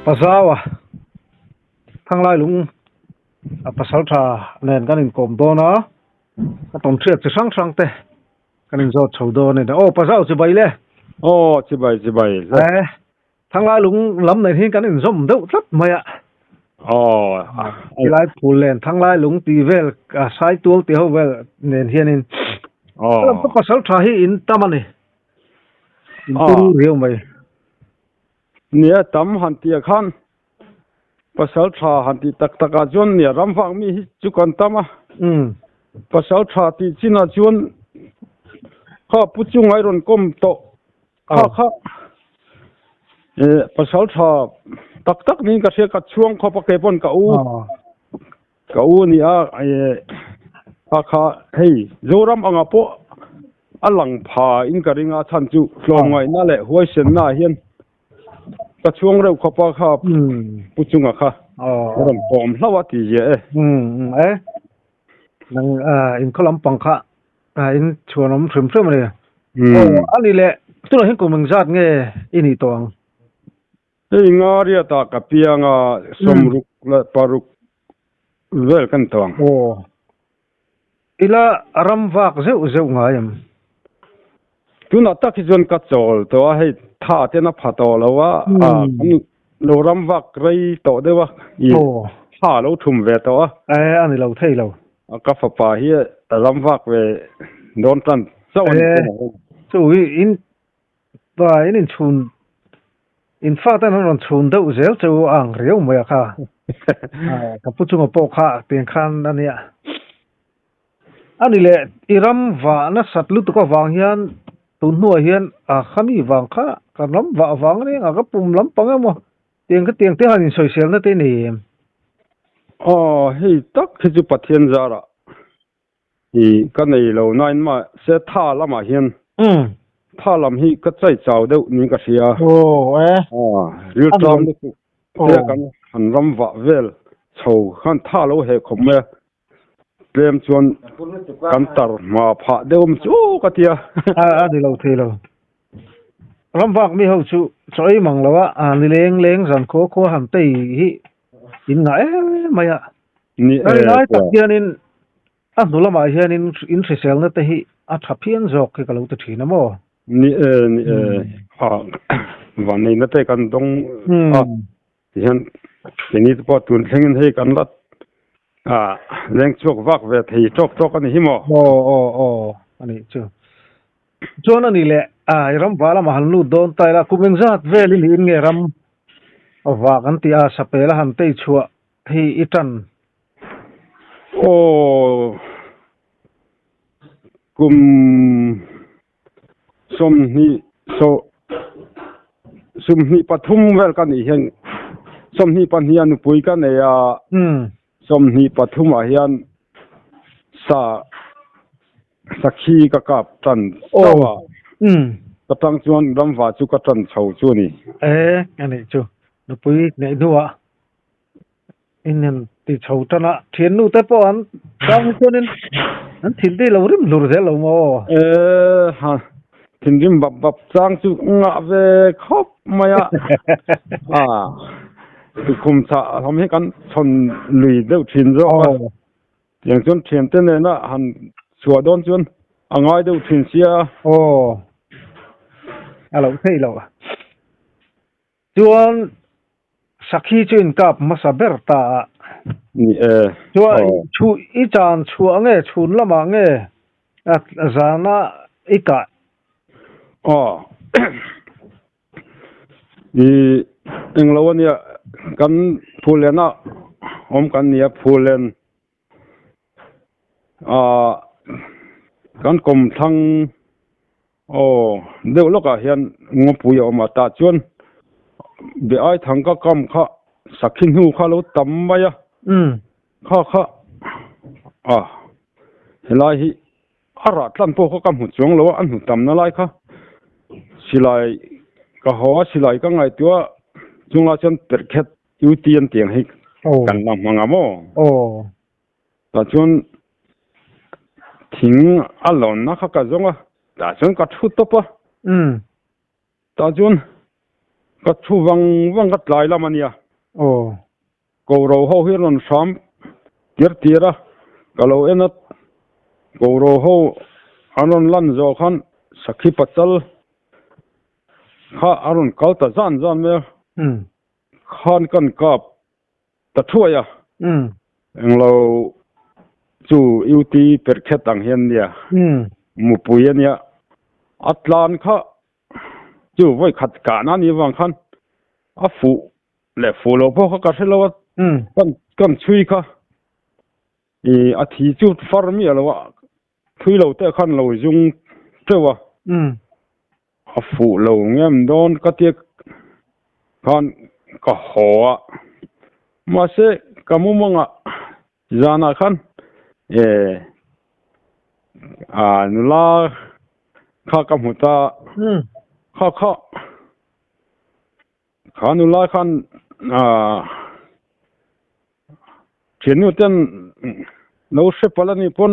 pazawa thanglai lung a pasal tha nen kan in kom do na ka tom thiat chi sang te kan in zot chho do ne o pazaw chi bai le chi bai thanglai lung lam này hin kan in zom deuh tlat maya lai phul len thanglai lung ti vel ka sai tual ti ho vel nen hian in lam to pasal tha hi in tamani in tu riu mai nia tam han ti khan pasal tha han ti tak taka jon nia ram wang mi hi chu kan tama pasal tha ti china chuan kha puchu ngai ron kom to kha pasal tha tak ni ka se ka chuang kho pa ke pon ka u ni a kha hei zoram anga po alang pha in ka ringa chan chu hlom ngai na le huai sen na hian ka chuang reu kho pa kha puchunga kha ron pom hlawa ti je nang in kholam pangkha in chuanom thrim ne ani le tu hin ko meng zat nge ini tong ei ngaria ta ka pianga somruk la paruk vel kan tong ila aram wak zeu ngayam tuna tak jon ka chol to a hei tha te na phato lawa lo ram wak rei to dewa i ha lo thum ve to ani lo thei lo ka fa pa hi ram wak ve don tan so so in ba in chun in fact an ron chun deuh zel chu ang riu mai kha ka puchunga po kha ten khan ania ani le iram wa na satlu to ka wang hian tu nuwa hian a khami wang kha ka lam wa wang ni nga ka pum lam panga mo tiang te han in social na te ni hei tak chu pathian zara i ka nei lo nain ma se tha lama hian tha lam hi ka chai chaw deuh ni ka sia ril tram ni te kan han ram wa vel chho khan tha lo he khom me plem chuan kan tar ma pha deum chu ka tia di lo the lo ram wak mi ho chu choi mang lawa ni leng zan ko han te hi in nga maya ni ai tak hian in nulama hian in social na te hi a thapian jok ke kalo te thina mo ni van nei na te kan dong hian ni po tun thlengin hei kan lat leng chok wak ve thei chok ani hi mo ani chu chona ni le ram wala ma halnu don taila kumeng zat velin in nge ram wa kan ti a sapela han te chua hi itan kum somni pathum vel kan i hian somni panhian pui kan e somni pathum a hian sakhi ka kap tan sawa katang chuan ramwa chu ka tan chho chu ni ani chu nu pui nei duwa inen ti chho tana thien nu te po an kang chunin an thil ti lo rim lur ze lo mo thìn rim bập chang chu nga ve khop maya tu khum cha hom he kan chon lui deuh thin zo yang chon thiam te ne na han chua don chun angai deuh thin sia alo thei lo chuan sakhi chuin kap masaber ta ni chu I chan chu ange chun lama nge zana ika i englawania kan phulena om kan nia phulen kan kom thang deuh loka hian ngopui oma ta chuan be ai thang ka kam kha sakhin hu kha lo tam maya kha helai hi ara tlan po kha kam hu chuang lo an hu tam na lai kha silai ka hawa silai ka ngai tua chunga chan perkhet UTN tiang hi kan lam manga mo ta chun thing alon na kha ka zonga ta chun ka thu to pa ta chun ก็ชูวังก็หลายละมันเนี่ย โอ้ กูเราเขาเห็นมันซ้ำเตียระก็เราเอ็นนัดกูเราเขาอันนั้นลั่นจอขันสักขีปัจจัลข้าอันนั้นเขาตะจานเมื่อขันกันกับตะช่วยเราจู่ยูทีเปิดแค่ต่างเฮียนเนี่ยมุปุยเนี่ยอัตลานข้าจู่ไว้ขัดการนั่นนี่วังขันอาฟูและฟูเราพวกเขาก็ใช้เรากันช่วยข้าอาทิตย์จุดฟาร์มีอะไรวะช่วยเราแต่ขันเราจุงเจ้าวะอาฟูเราเงี้ยมันโดนก็เตียขันก็หัวมาเสกก็มุ่งมั่งจานาขันนุลาข้ากำหัวตาข้าขานุลาขันเขียนอยู่เต้นเราเสพแล้วนี่พ้น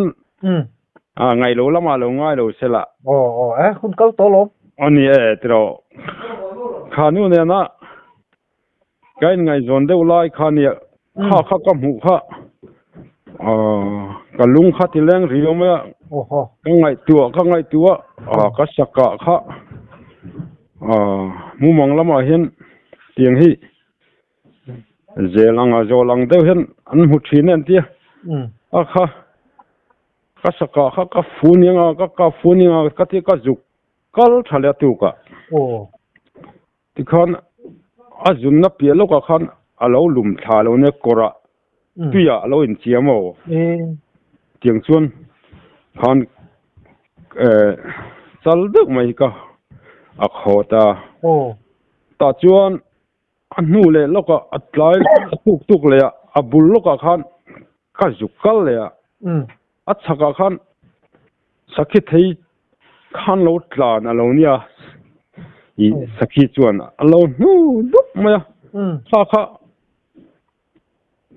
ไงเราละมาเราง่ายเราเสละโอ้คุณเขาโตลงอันนี้ที่เราขานุเนี่ยนะไงไงจนเดี๋ยวไล่ขาเนี่ยข้ากำหัวข้าก็ลุงข้าที่แรงเรียวไหมข้างไงตัวก็สักกะข้ามุมมองละมาเห็นเตียงที่เจลังจอลังเดียวเห็นอันหุดชีนั่นเตี้ยข้าก็สักกะข้าก็ฟูนี่ก็ฟูนี่ก็ที่ก็จุกก็ทะเลตุกะที่ขันจุนนับเปียโลกขันเราลุมทาเราเนี่ยกระตุยเราอินเชียมเตียงชวนขันจัลดึกไม่ก็ขอตาจวนอันนู้นเลยแล้วก็อัดไลตุกเลยบุลแล้วก็ขันก็จุกกันเลยอัดสักขันสักทีที่ขันเราตลาดเราเนี่ยสักทีจวนเรานู้ดุไม่ข้า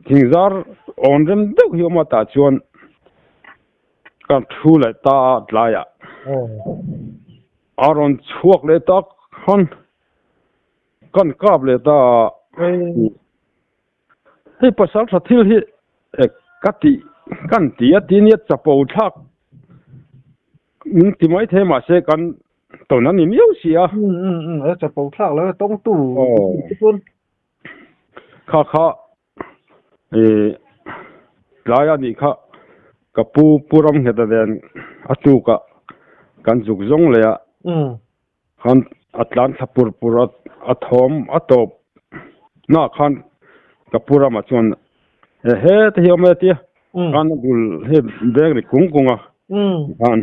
ทิ้งจาร์อ่อนเรื่องเด็กที่มาตัดชวนกันทูเลยตาลายอารมณ์ชั่วเลยตากันกราบเลยตาให้ภาษาสัตย์ที่กันตีเนี่ยจะปูทักมึงที่ไม่เทมาเสกันตอนนั้นนี่ไม่เอาเสียจะปูทักแล้วต้องตู้คุณข้าลายอันนี้ข้ากับปูรำเหตุเด่นอัตุกะกันจุกจงเลยขันอัตลันทับปูรัดอัตหอมอัตบน่าขันกับปูรำมาชวนเฮ้ที่เขาไม่เตี้ยกันบุลเฮ้เด็กริกุ้งกัน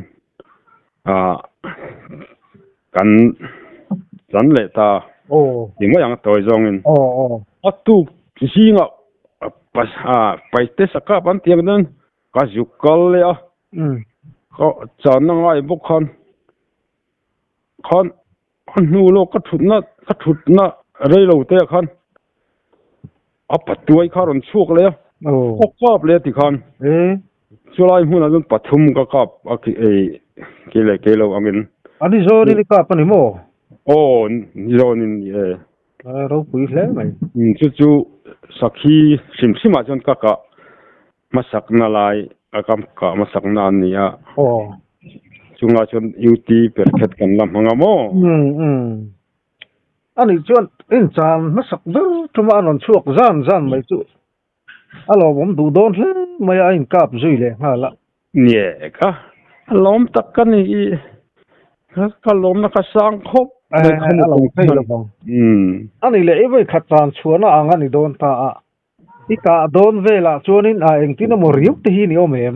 กันจันเลยตายังไม่ยังตัวจงอินอัตุกสิ่งไปเตะสกัดปันเตียงนั้นก็จุกกันเลยก็จานนั่งไอ้บุคคลนู่โลก็ถุนนะเรื่อยเราเตะคันปัดตัวไอ้ข้ารอนชุกเลยก็กอบเลยที่คันช่วยหุ่นนั้นปัดทุ่มก็กอบเกลอันนี้อันนี้โซนี่กอบปนิโมโซนี่เราคุยแล้วไหมจู่สักทีสิมาจนก็มาสักนาลายก็มาสักนานเนี่ยจุงอาจนยูทีเปิดแค่กันลำพังโมอันนี้จวนอินจานมาสักเดือดมาหนอนช่วงจานไม่จู่ผมดูโดนเลยไม่อินกับจุยเลยฮะละเนี่ยก็ล้มตะกันนี่ก็ล้มนักสร้างครบเราใช่หรือเปล่าอันนี้เลยไว้ขัดจานชวนอ่างอันนี้โดนตาที่กาโดนเวลาชวนินเองที่น้ำมันริบที่นี่โอเมม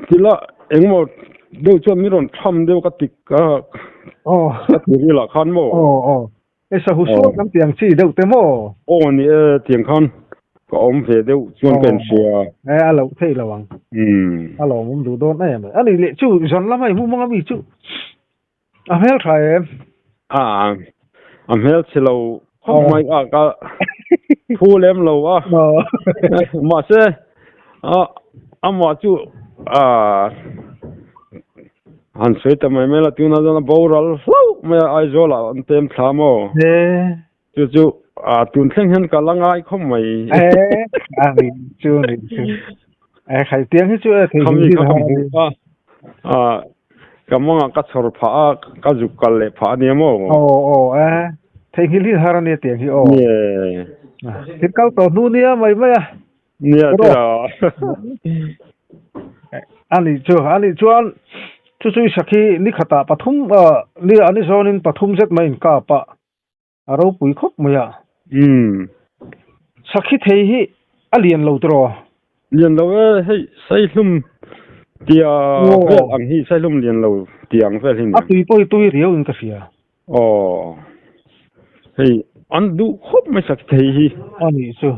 ทีละเองหมดเดี๋ยวชวนมีรอนทำเดี๋ยวก็ติดก็ติดนี่ละคันโมไอ้สาวสวยน้ำเตียงชี้เดี๋ยวเต็มนี่เตียงคันก็เฟเดี๋ยวชวนเป็นเสียเราเท่ระวังผมดูโดนได้ไหมอันนี้เลยจู่ฉันละไม่มุ่งมั่งมีจู่เฮลไทม์เฮลที่เราทำไมก็ผู้เล่มเรามาเสมาจู่ han soi ta mai mela tuna jana boral hlau me ai zola an tem thamo chu a tun thleng hen ka langai khom mai ani chu ni chu khai tiếng hi chu thì khami ka kam a kamanga ka chhor pha ka jukal le pha ni mo thấy hi li haran ne tiếng hi ne thit kal to nu nia mai mai nia tira ani chuan chu sakhi ni khata pathum ni ani zonin pathum zet mai ka pa aro pui khop maya sakhi thei hi alien lo tro lian lo hei sai hlum tia ang hi sai hlum lian lo tiang fel hin a tui riau in ka sia hei an du khop mai sak thei hi ani chu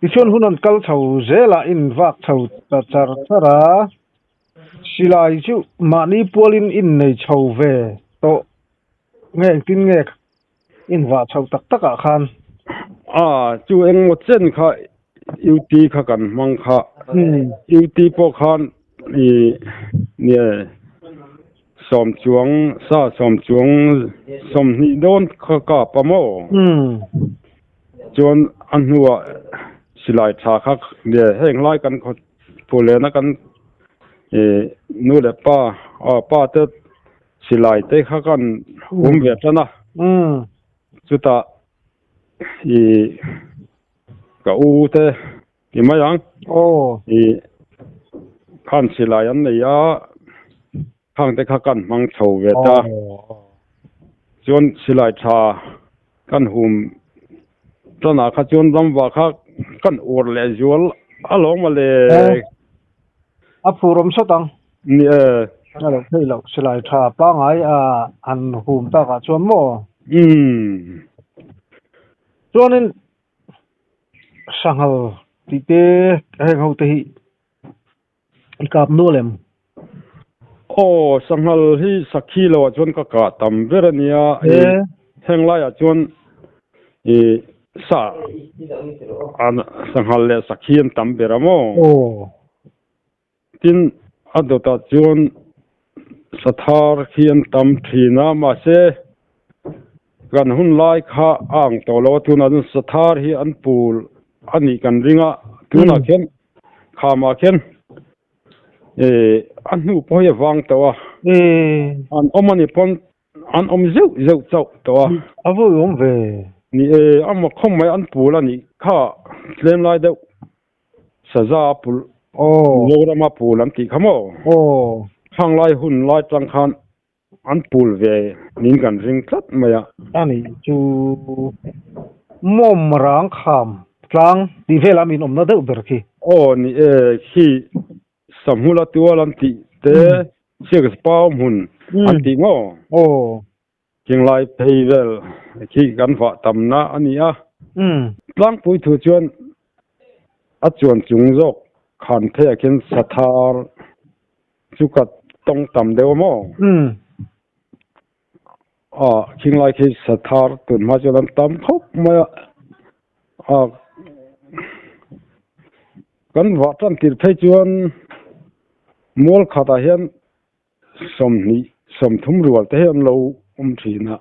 ichon hunan kal chho zela in vak chho ta char chara silai chu mani polin in nei chho ve to nge tin nge in va chho tak taka khan chu eng mo chen kha UT kha kan mang kha UT po khan ni som chuang som ni don kha ka pa mo chuan an huwa silai tha kha de heng lai kan kho pole na kan nu le pa te silai te kha kan ve chana chuta ka u te ki mayang khan silai an nei a khang te kha kan mang chho ve ta chuan silai tha kan hum chana kha chuan ramwa kha kan ur le zual along ma le a phurom sotang ni alo thei lo silai tha pa ngai an hum ta ka chuan mo chuanin sanghal ti te heng ho te hi ikap nolem sanghal hi sakhi lo chuan ka tam verania heng lai a chuan sa an sanghal le sakhi an tam beramo tin adota chuan sathar khian tam thina ma se kan hun lai kha ang to lo tuna sathar hi an pul ani kan ringa tuna khen khama khen an nu po ya wang tawa an omani pon an zeu chau tawa avo ve ni am khom mai an pul ani kha tlem lai deuh saza pul lorama pul an ti khamo khang lai hun lai tang khan an pul ve nin kan ring tlat maya ani chu mom rang kham tlang ti vela min om na deuh ber khi ni khi samhula tualan ti te siak spau mun an ti ngo king lai peivel khi kan fa tamna ania tlang pui thu chuan a chuan chung jok khan the akin sathar chukat tong tam deu mo king lai khi sathar tun ma chuan tam khop ma kan va tan tir phei chuan mol khata hian som thum rual te hian lo thina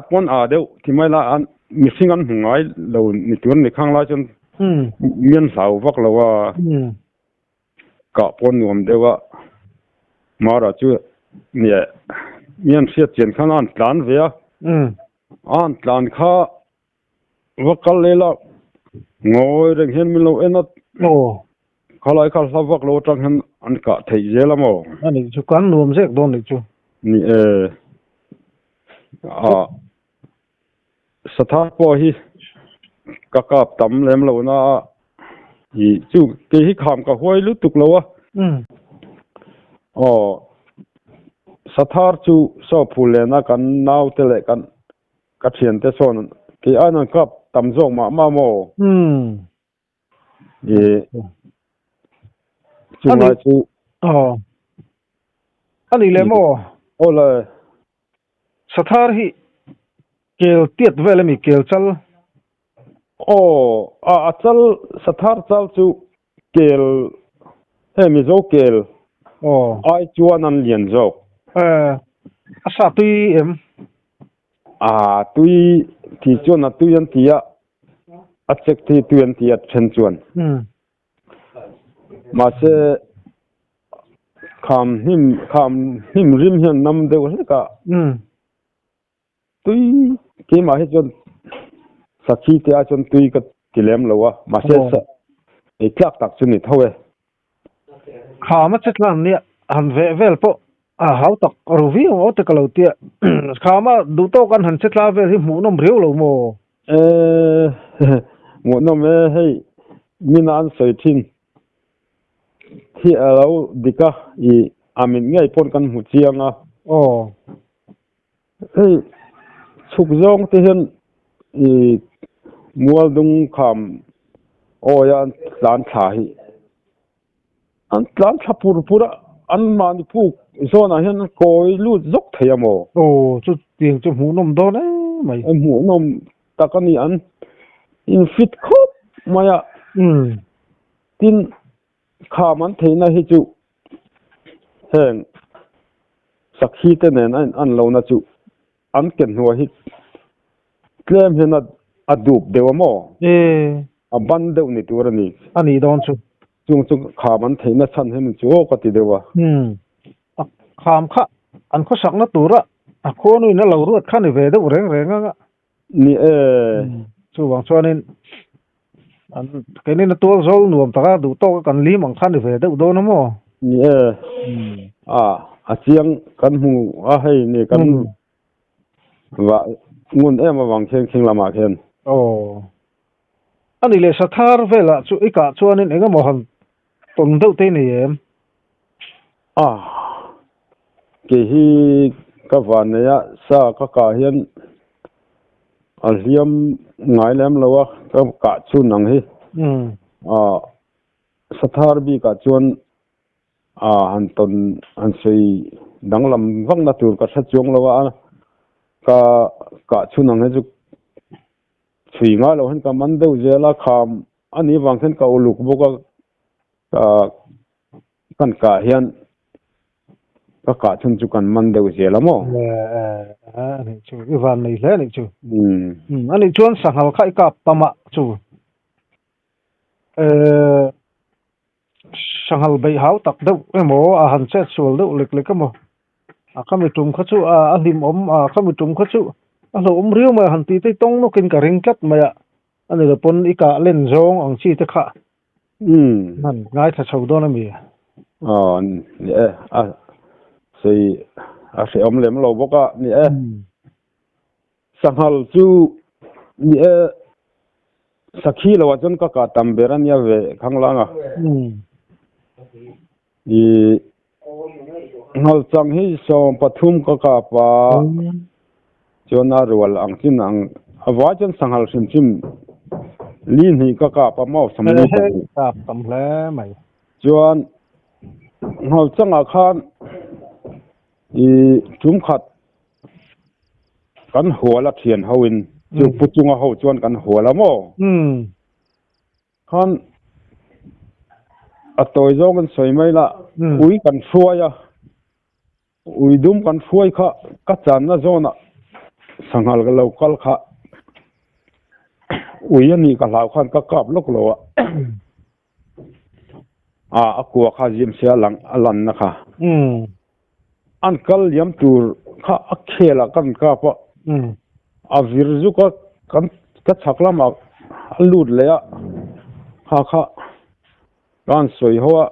pon deuh ti mai la an missing an hungai lo ni tuan ni khang la chun mian hlau vak lo ka pon nuam dewa mara chu ni mian siat chen khan an tlan ve an tlan kha vakal lela ngoi reng hen mi lo enat khalai khal savak lo tang hen an ka thei zelamo ani chu kan nuam zek don ni chu ni satha po hi kakap tam lem lo na hi chu ke hi kham ka hoi lu tuk lo sathar chu so phule na kan nau te le kan ka thian te son ki an kap tam zong ma mo chu ma chu ani le mo ola sathar hi kel tiat vele mi kel chal chal sathar chal chu kel he mi zo kel ai chuan an lian zo asa tui em tui thì chuan tui an tia a check thì tui an tia chen chuan mà se kham him rim hian nam deuh hle ka tui ke ma he chuan sakhi te a chuan tui ka tilem lo mà se e tlak tak chu ni thowe khama chetlan ni han vel po hau tak ruvi o te kalau tia khama du to kan han chetla vel hi mu nom riu lo mo mu nom hei min an soi thin hi alo dika I amin ngai pon kan mu chianga hei chuk zong te hian mual dung kham yan tlan tha hi an tlan tha pura an mani pu zona hian koi lu zok theiamo chu tiang chu mu nom do na mai mu nom takani an in fit khop maya tin khaman theina hi chu heng sakhi te nen an lo na chu an ken huwa hi klem hian adup dewamo a ban deuh ni turani ani don chu chung khaman theina chan hem chu ka ti dewa kham kha an kho sak na tura a kho nu na lo ruat khan ve de reng nga ni chu wang chuanin an ke ni na tu zol nuam ta du to kan li mang khan ve de do na mo ni a chiang kan hu a hei ni kan wa ngun wang kheng lama khen ani le sathar vela chu ika chuanin enga mo han ton deuh te ni em ke hi ka van ya sa ka hian aliam ngai lem lawa ka chu nang hi sathar bi ka chuan han ton an sei danglam wang na tur ka sa chuang lawa ka chu nang he chu chui nga lo han ka man deuh zela kham ani wang khen ka uluk boka kan ka hian ka chun chu kan man deuh zela mo ani chu I van nei hle ni chu ani chuan sanghal khai ka pama chu sanghal bei hau tak deuh emo a han che sul deuh lek mo kami tum kha chu a lim om kami tum kha chu alo riu ma han ti te tong no kin ka ring kat maya ani le pon ika len zong ang chi te kha nan ngai tha chho do na mi sei se om lem lo boka ni sanghal chu ni sakhi lo wa chon ka tamberan ya ve khanglanga ngal chang hi so pathum ka pa chona rual ang chin ang awajan sanghal sim lin hi ka pa mau samni ka tam hle mai chuan ngal changa khan chum khat kan huala thian hoin chu puchunga ho chuan kan huala mo khan atoi zong kan soi mai la ui kan hruaya ui dum kan hruai kha ka chan na zona sanghal ga local kha ui ani ka lau khan ka kap lok lo akwa kha jim sia lang alan na kha an kal yam tur kha akhela kan ka pa avir zu ka chakla ma alut le ya kha kan soi hoa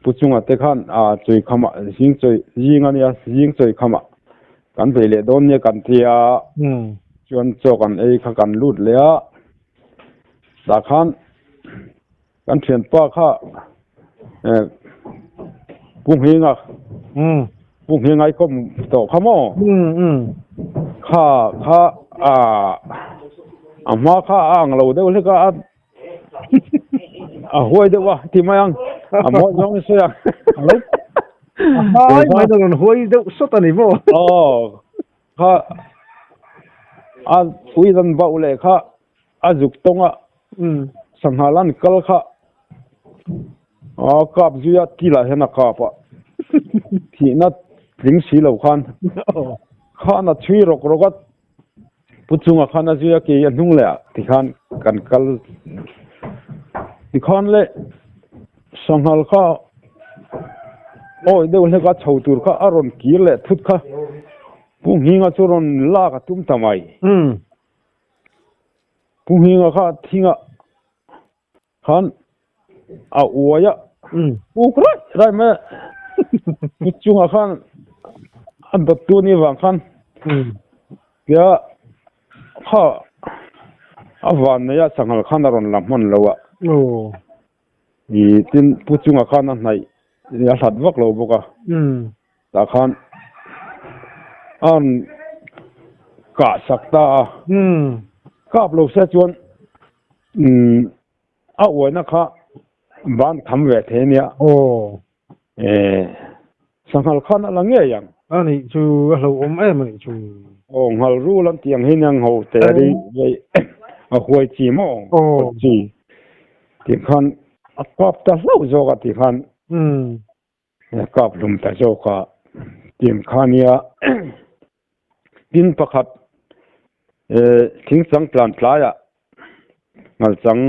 puchunga te khan choi khama jing choi jing ania jing choi khama kan vele don ne kan tia chuan chokan ei kha kan lut le a da khan kan thian pa kha pung hinga ai kom to khamo kha ama kha ang lo de le ka hoi de wa ti mayang mo jong se ya mai don hoi de sota ni mo kha ui dan ba ule kha azuk tonga sanghalan kal kha kap zuya tila hena kapa thi na ling si lo khan khana chui rok rokat puchunga khana zuya ke anung le ti khan kan kal ti khan le sanghal kha oi de le ka chhautur kha aron ki le thut kha pu hinga churon la ka tum tamai pu hinga kha thinga khan a uaya pu kra rai me puchunga khan an da tu ni wang khan ya kha awan ya sanghal khan aron lamon lawa i tin puchunga khan nai ya hlat vak lo boka ta khan an ka sakta kap lo se chuan a oina kha ban tham ve the nia sanghal khan ala nge yang ani chu lo em ni chu ngal ru lam tiang hin yang ho te ri a huai chi mo chi ti khan a kap ta lo zo ga ti khan kap lum ta zo ka tim khania tin pakhat thing chang plan playa ngal chang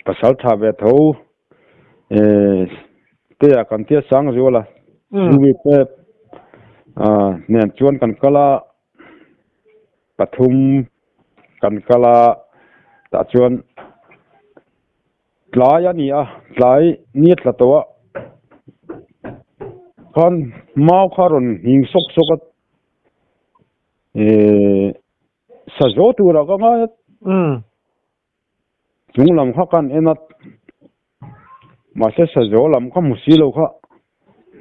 pasal tha ve tho te ya kan te sang zola ruwi pe nen chuan kan kala pathum kan kala ta chuan tlai ania tlai ni tlatwa khan mau kharon hing sok sokat sajo tu ra ka ma junglam kha kan enat ma se sajo lam kha musilo kha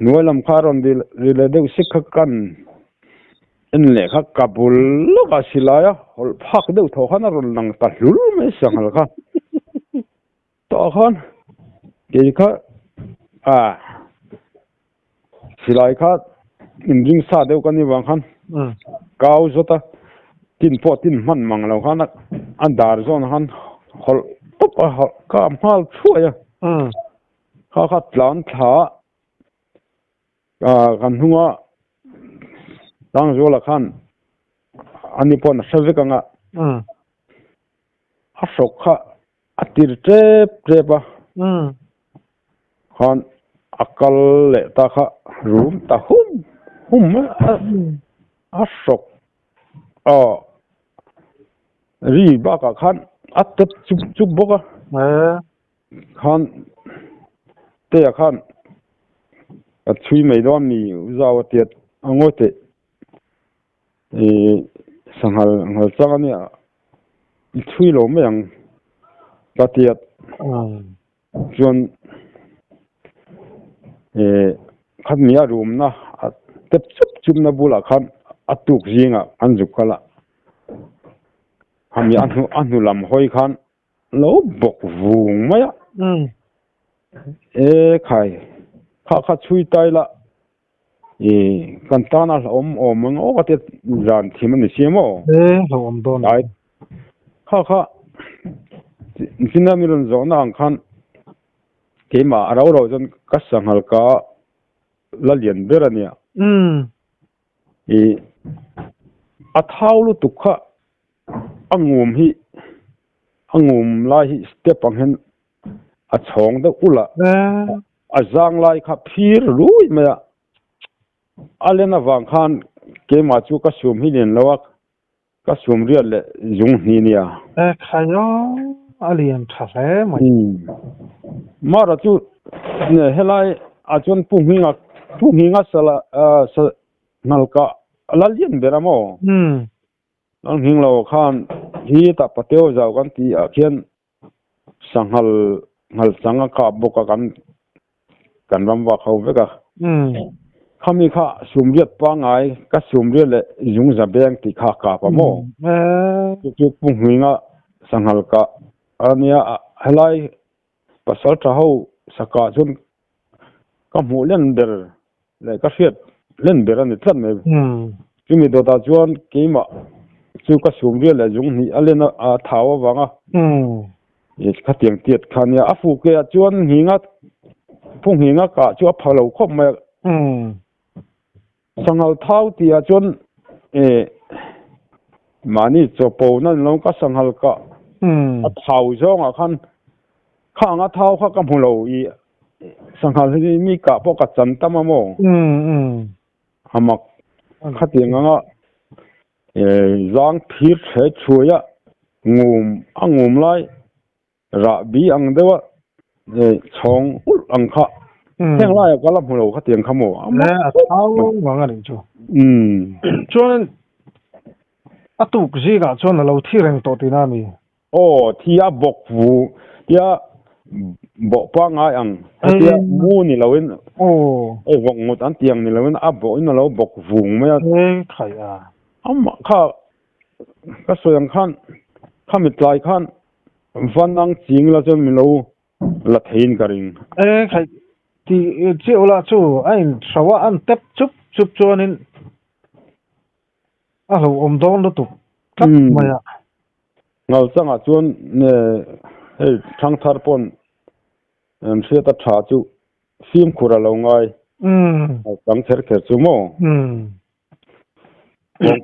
nualam kharon dil rile de sikha kan en le kha kabul lo ka silaya hol phak de tho khana ron lang ta lul me sangal kha to khan ke kha silai kha inding sa deu kan ni wang khan kau zota tin po tin man mang lo khan andar zon khan hol top ka mal thuaya kha plan tha kan hunga tang zola khan ani pon savekanga asok kha atir trepa khan akal le ta kha room ta hum asok ri ba ka khan atap chup boka khan te khan chui mai dom ni uzawa tiat angote sanghal changani chui lo meng ta tiat chuan khan mia room na tep chup na bula khan atuk zinga anjuk kala hami anu lam hoi khan lo bok vung maya khai kha chui tai la kan tana om o ka te ran thim ni siamo lo om don ai kha sinna miron zona ang khan ke ma aro jon ka sanghal ka la lian berania athawlu tukha angum lai hi step ang hen a chong da ula azang lai kha phir rui maya alena wang khan ke ma chu ka sum hi len lawa ka sum rial le jung ni nia khayo alien thale mai mara chu ne helai a chon pu hinga sala nalka alalien beramo ang hinglo khan hi ta pateo jaw kan ti a khian sanghal ngal changa ka boka kan ram wa khau veka khami kha sumriat pa ngai ka sumriat le jung za beng ti kha ka pa mo chu pung hinga sanghal ka ania helai pasal tha ho saka chun ka mu len ber le ka fiat len ber ani tlan me chumi do ta chuan keima chu ka sum ria la jung ni alena a thawa wanga e kha tiang tiat khania afu ke chuan hinga phung hinga ka chu phalo khop ma sangal thau tia chuan e mani chopo nan lo ka sangal ka a thau zong a khan khanga thau kha ka mulo I sangal hi mi ka po ka chan tama mo hamak khatianga zang phir the chuya ngum angum lai ra bi ang dewa chong ul ang kha theng lai ka la mulo khatiang khamo le a thau wanga ri chu chuan atuk ji ga chuan lo thireng to tina mi thia bok vu tia bo pa nga ang tia mu ni loin vok ngot an tiang ni loin a bo in lo bok vung me khai a amma kha ka soyang khan khamit lai khan vanang ching la chon mi lo la thein karing khai ti che ola chu ain sawa an tep chup chup chuanin a lo om don lo tu tak maya ngal changa chuan ne hei thang thar pon thia ta tha chu sim khura lo ngai tang ther kher chu mo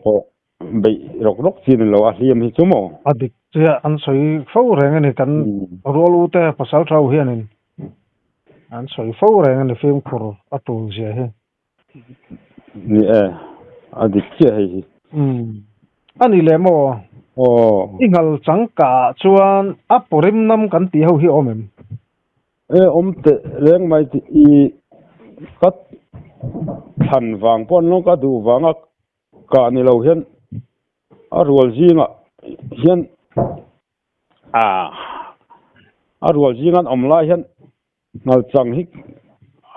ko be rok chin lo a hliam hi chu mo adik chia an soi fo reng ani kan rol u te pasal thau hianin an soi fo reng ani film khur atu je he ni adik chia hi ani le mo ingal changka chuan a porim nam kan ti ho hi omem om te reng mai ti I kat than wang pon lo ka du wanga ka ni lo hian a rual jinga hian a rual jingan om la hian ngal chang hi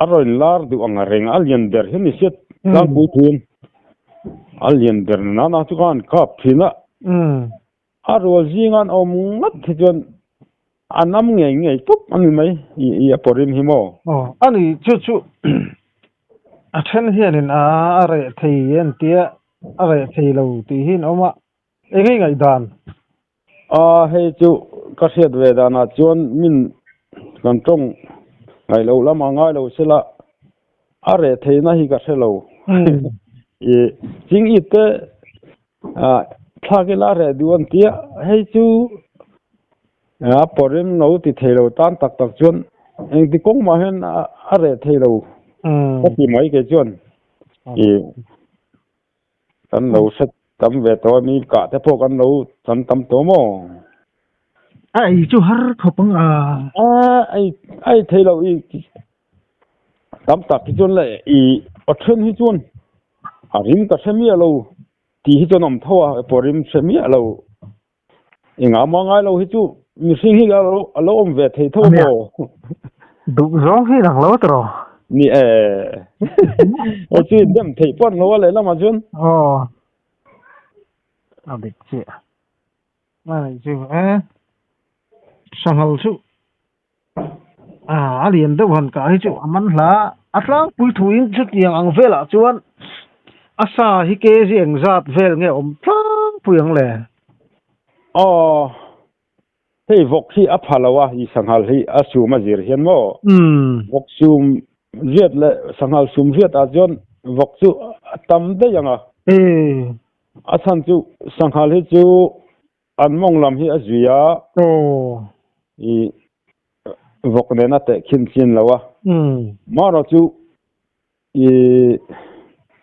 a roin lar du anga reng alien der hian ni set lang pu thun alien der na na chu kan ka phina a rual jingan om ngat thi chuan anam nge tup ani mai I porim hi mo ani chu a then hianin a re thei en tia a re thei lo ti hin oma ngai dan hei chu ka hriat ve dana chuan min kan tong ngai lo lama ngai lo sela a re theina hi ka hrelo ching I te thakila re duan tia hei chu porim no ti thelo tan tak chuan eng ti kong ma hen a re thelo ka ti mai ke chuan kan lo set tam ve to mi ka te po kan lo chan tam to mo ai chu har khopang ai thelo I tam tak ki chuan le othen hi chuan rim ka semi lo ti hi chuan om thawa porim semi lo inga ma ngai lo hi chu mi sing hi alo om ve thei tho mo du rong hi rang lo tro ni chu dem thei pon lo le lama chun adik che mai chu sangal chu alien de wan ka hi chu aman hla atlang pui thuin chu tiang ang vela chuan asa hi ke rieng zat vel nge om tlang puyang le hei vok hi a phalawa hi sanghal hi a suma zir hian mo vok sum riat le sanghal sum riat a jon vok chu tam de yanga a chan chu sanghal hi chu an mong lam hi a zuya I vok ne na te khin chin lawa maro chu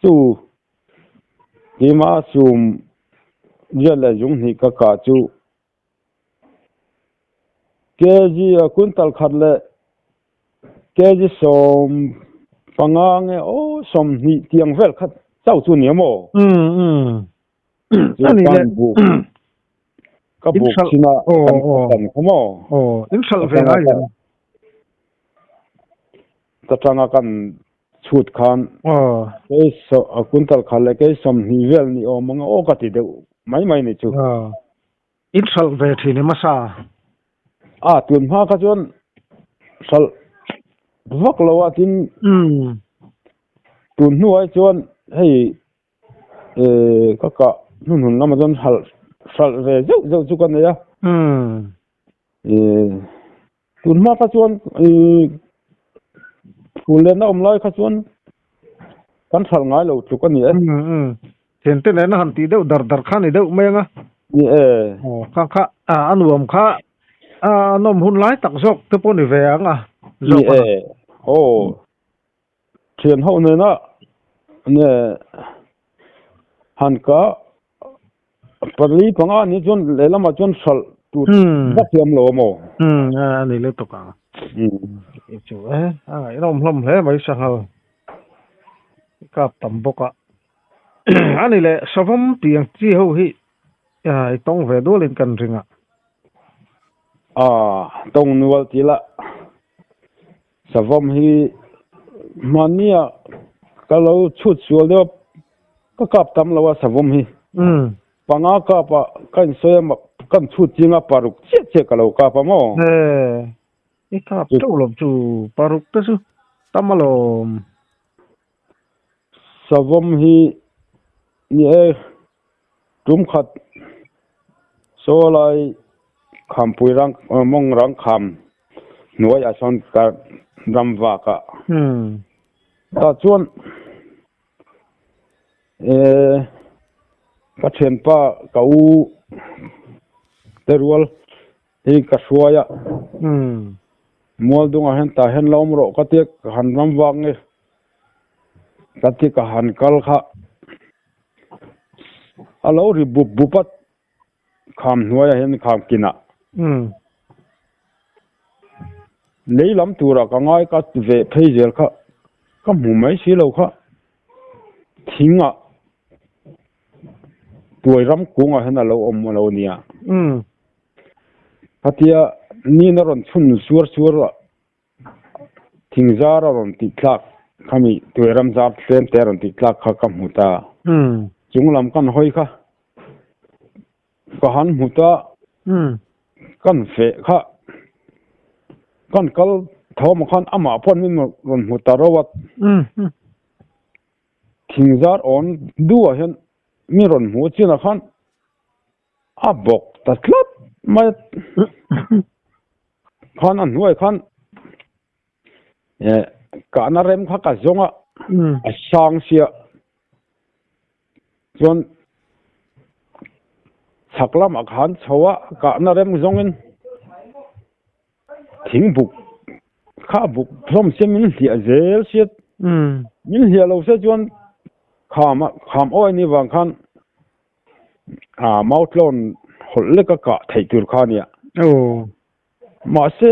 chu ma sum riat le jung hi ka chu keji kuntal khatle keji som pangange som ni tiang vel khat chau chu ni mo ani le ka bu china kan mo in sal ve ga ya ta changa kan chut khan ke so kuntal khale ke som ni vel ni manga ka ti de mai ni chu in sal ve thi ni masa tun ma ka chuan sal vak lo atin tun nuai chuan hei ka nun lama jon hal ve zo chu kan ya tun ma ka chuan fulen na omlai kha chuan kan thal ngai lo chu kan ni chen te na han ti deuh dar khan ni deuh menga ni kha anuam kha nom hun lai tak jok te pon ni ve anga ni thian ho ne na ne han ka parli panga ni chuan lelama chuan sal tu bak yam lo mo ni le to ka chu rom hlom hle mai sa hal ka tam boka ani le savam tiang chi ho hi tong ve do len kan ringa tong nual ti la savam hi mania kalau chut sual do ka kap tam lawa savam hi panga ka pa kan soyam kan chut chinga paruk che kalau ka pa mo i kap to lom chu paruk ta su tamalom savam hi ni tum khat so lai kham pui rang mong rang kham nuai a son ka ram wa ka ta chuan ka then pa ka u terual hi ka suaya mual dunga hen ta hen lom ro ka te han ram wang nge ka te ka han kal kha alo ri bupat kham nuai hen kham kina leilam tura ka ngai ka ve pheizel kha ka mu mai si lo kha thinga tuiram kunga hena lo om lo nia patia ni na ron chun sur la thingzara ron ti thlak khami tuiram zar tlem te ron ti thlak kha kam huta chunglam kan hoi kha ka han huta kan fe kha kan kal thom khan ama pon min ron huta rawat thingzar on duwa hen mi ron mu china khan a bok tatlat ma khan an huai khan ka na rem kha ka zonga a sang sia chon saklam a khan chawa ka na rem zongin thing buk kha buk from semin hi a zel siat min hi lo se chon kham oi ni wang khan moutlon holle ka thai tur khania ma se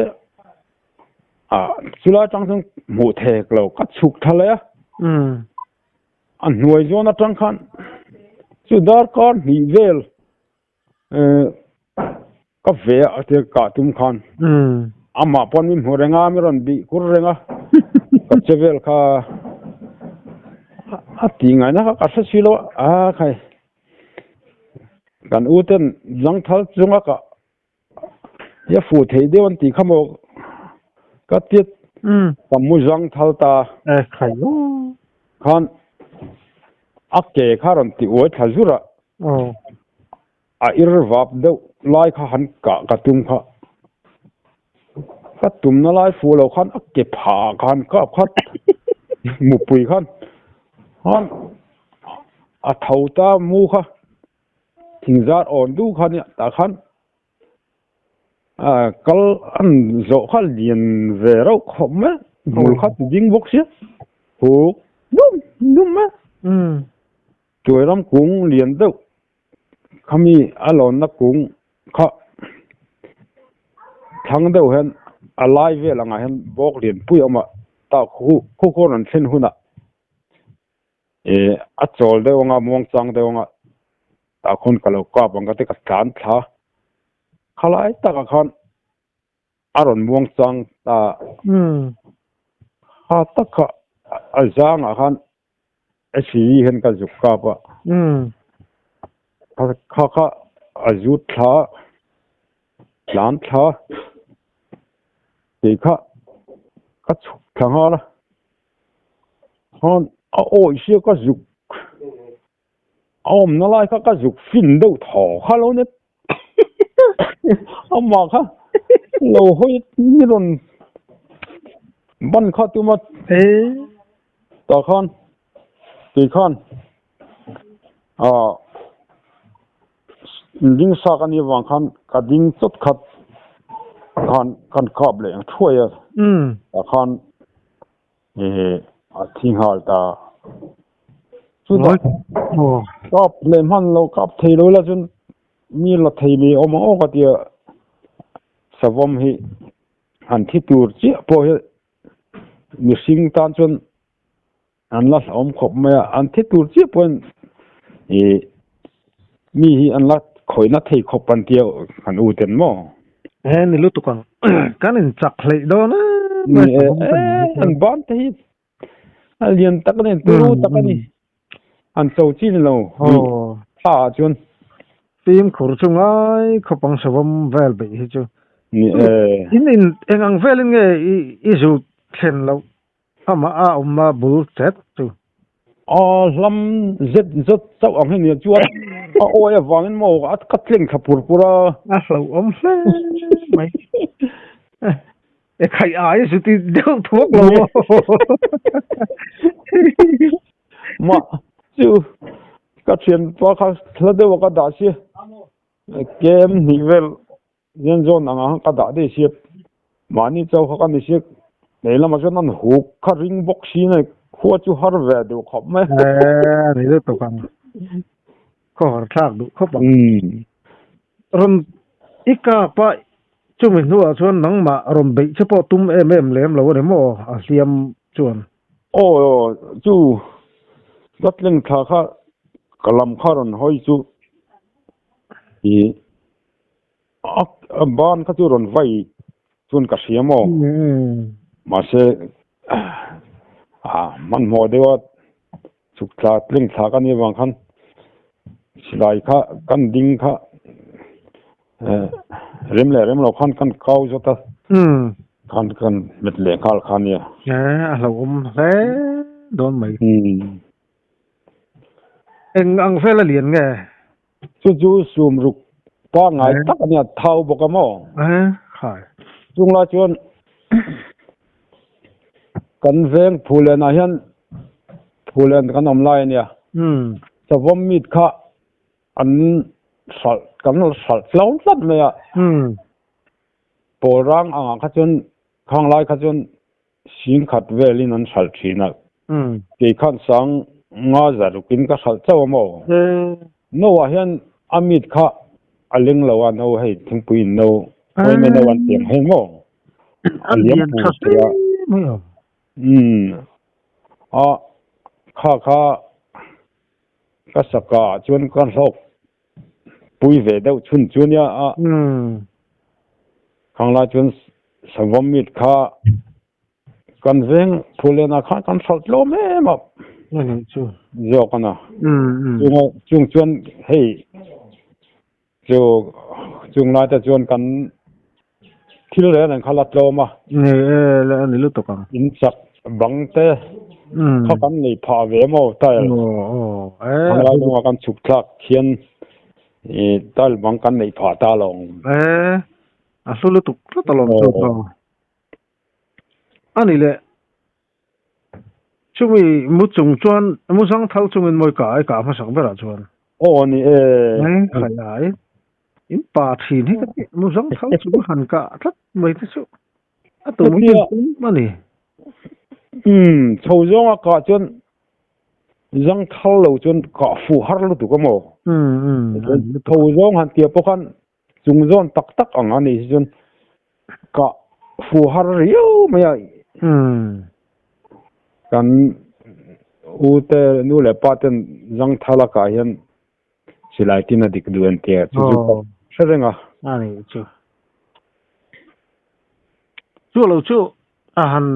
chula tang sang mu thek lo ka chuk thala ya an nuai zona tang khan chu dar kan ni vel ka ve ate ka tum khan ama pon min horenga mi ron bi kur renga ka chevel kha tinga na ka sa silo khai kan uten jang thal chunga ka ya fu thei dewan ti khamo ka tiet kamu jang thal ta khai khan akke kharon ti oi thazura a irvap de lai kha han ka tum kha ka tum na lai fu lo khan akke pha khan ka khat mu pui khan han a thauta mu kha thingzar on du khan ya ta khan kal an zo khal dien ve ro khom ma mul khat ding box ya hu dum ma tuiram kung lien do khami alon na kung kha thang do hen alai ve langa hen bok lien pui ama ta khu ron thin huna a chol de nga mong chang de nga ta khon kalo ka bang ka te ka tlan tha khalai ta ka khan aron mong chang ta ha ta kha azang a khan asi hen ka juk ka pa kha azut tha tlan tha te kha ka chuk thanga la hon a oi sia ka juk nó lại các dục phim đâu thọ khá lâu nhất mà khá lâu hơi như luôn bắn khá tiêu mất tao con kỳ con ding sa kan ni wang khan ka ding chot khat kan khap le thoi a khan a thing hal ta chu da kap le man lo kap thei lo la chun mi la thei mi o ma o ka tia savom hi an thi tur chi po he mi sing tan chun an la om khop ma an thi tur chi pon mi hi an la khoi na thei khop pan tia kan u ten mo ni lu tu kan in chak hlei do na an ban te hi alien tak ne turu tak ani an chau chi lo tha chun phim khur chungai khopang savam vel be hi chu in engang velin nge I zu thlen lo ama ma bul chet chu lam zet zot chau ang ni chuan oya wangin mo at katleng khapur pura lo hle mai khai ai su ti deu thuốc lo ma chu ka chen pa kha thade wa ka da si kem nivel yen zon anga ka da de si mani chau kha ka ni si leila ma jan hu kha ring box si ne khu chu har ve do khop me ni lu tu kan ko har thak du khop ron ika pa chu min nu a chuan nang ma rom be chepo tum em lem lo re mo a siam chuan chu gatleng tha kha kalam kharon hoi chu ban kha chu ron vai chun ka siamo ma se man mo dewa chukla tling tha ka ni wang khan silai kha kan ding kha rem lo khan kan kau jota kan met le khal khan ya lo le don mai ang phela lian nge chu sum ruk pa ngai tak ania thau bokamo khai chungla chuan kan veng phulen a hian phulen kan om lai ania chavom mit kha an sal kan sal tlom tat me a porang anga kha chun khang lai kha chun sing khat velin an sal thina ke khan sang nga zarukin ka sal chawmo no a hian amit kha aling lawa no hei thingpui no hoi me no an tiang he mo aliam pu sia kha ka saka chuan kan lok pui ve deuh chun chunia khangla chun savom mit kha kan veng phulena kha kan sal lo me ma chu zo kana chung chuan hei chung la ta chuan kan thil le nan khalat lo ma ni lu to kan in chak bang te kha kan nei pha ve mo tai khangla lo kan chuk thak khian tal bang kan nei pha ta long a lu tu ta long chu ani le chumi mu chung chuan mu sang thal chung in moi ka ma sang bera chuan ni khai ai in pa thin hi mu sang thal chu han ka thlat mai te chu a tu mu ma ni chho zong a ka chuan zang thal lo chuan ka fu har lo tu ka mo chho zong han tia pokhan chung zon tak tak anga ni chuan ka fu har riu mai kan ute nu le paten zang thala ka hian silai tina dik duan tia chu serenga ani chu lo chu han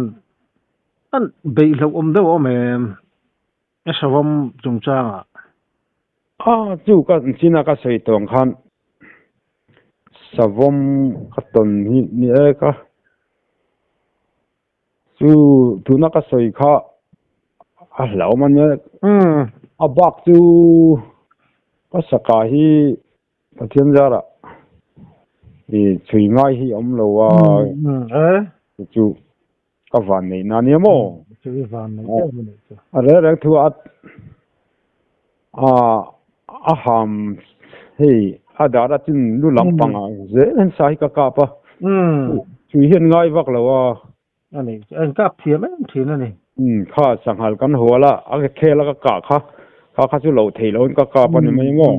an be lo de o me savam chung changa chu ka china ka sei tong khan savom khaton ni ka chu tuna ka soi kha a lau man a bak chu pasaka hi pathian zara chui ngai hi om lo wa chu ka van nei na ni mo chui van nei are thu a ham hei adara tin lu lampang a ze en sai ka pa chui hian ngai vak lo wa ani en kap thiam em thin ani kha sanghal kan huala a khela ka chu lo thei lo ka pa ni mai mo